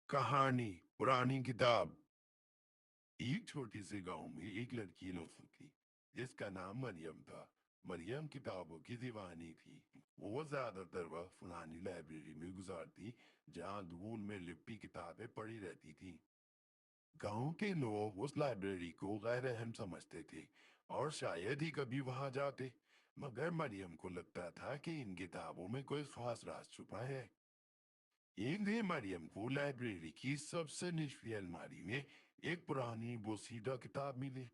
कहानी पुरानी किताब। एक छोटे से गांव में एक लड़की रहती थी जिसका नाम मरियम था। मरियम किताबों की दीवानी थी। वो ज्यादातर वक्त पुरानी लाइब्रेरी में गुजारती जहां धूल में लिपटी किताबें पड़ी रहती थी। गांव के लोग उस लाइब्रेरी को गैर अहम समझते थे और शायद ही कभी वहां जाते। मगर मरियम को लगता था कि इन किताबों में कोई खास राज छुपा है। एक दिन मरियम को लाइब्रेरी की सबसे निचली अलमारी में एक पुरानी बोसीदा किताब मिली।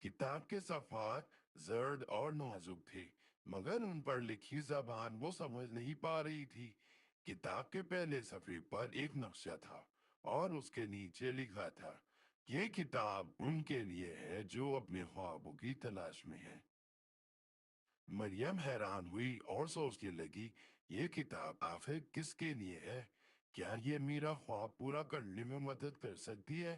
किताब के सफ़ात जर्द और नाजुक थे, मगर उन पर लिखी जबान वो समझ नहीं पा रही थी। किताब के पहले सफ़े पर एक नक्शा था और उसके नीचे लिखा था, ये किताब उनके लिए है जो अपने ख्वाबों की तलाश में है। मरियम हैरान हुई और सोचने लगी, ये किताब आखिर किसके लिए है? क्या ये मेरा ख्वाब पूरा करने में मदद कर सकती है?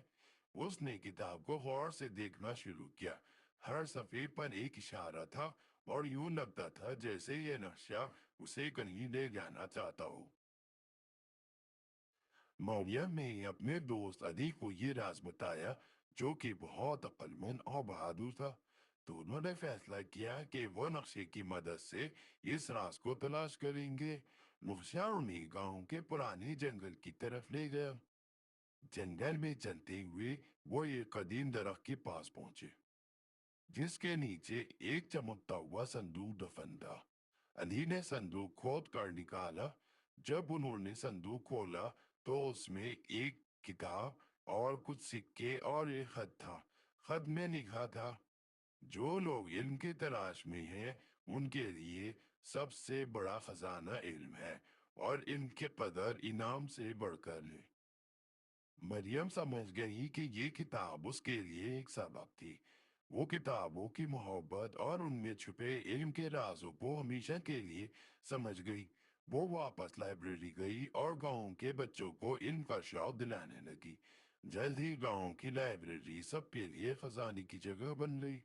उसने किताब को गौर से देखना शुरू किया। हर सफ़े पर एक इशारा था और यूं लगता था जैसे ये नक्शा उसे कहीं ले जाना चाहता हो। मरियम ने अपने दोस्त अली को ये राज बताया, जो कि बहुत अक्लमंद और बहादुर था। दोनों ने फैसला किया कि वो नक्शे की मदद से इस राज को तलाश करेंगे। नक्शा उन्हें गांव के पुराने जंगल की तरफ ले गया। जंगल में चलते हुए वो एक कदीम दरख्त के पास पहुंचे जिसके नीचे एक चमकता हुआ संदूक दफन था। अली ने संदूक खोद कर निकाला। जब उन्होंने संदूक खोला तो उसमें एक किताब और कुछ सिक्के और एक खत था। खत में लिखा था, जो लोग इल्म की तलाश में हैं उनके लिए सबसे बड़ा खजाना इल्म है और इनके कदर इनाम से बढ़कर है। मरियम समझ गई कि ये किताब उसके लिए एक सबक थी। वो किताबों की मोहब्बत और उनमें छुपे इल्म के राजों को हमेशा के लिए समझ गई। वो वापस लाइब्रेरी गई और गांव के बच्चों को इल्म का शौक दिलाने लगी। जल्द ही गांव की लाइब्रेरी सबके लिए खजाने की जगह बन गई।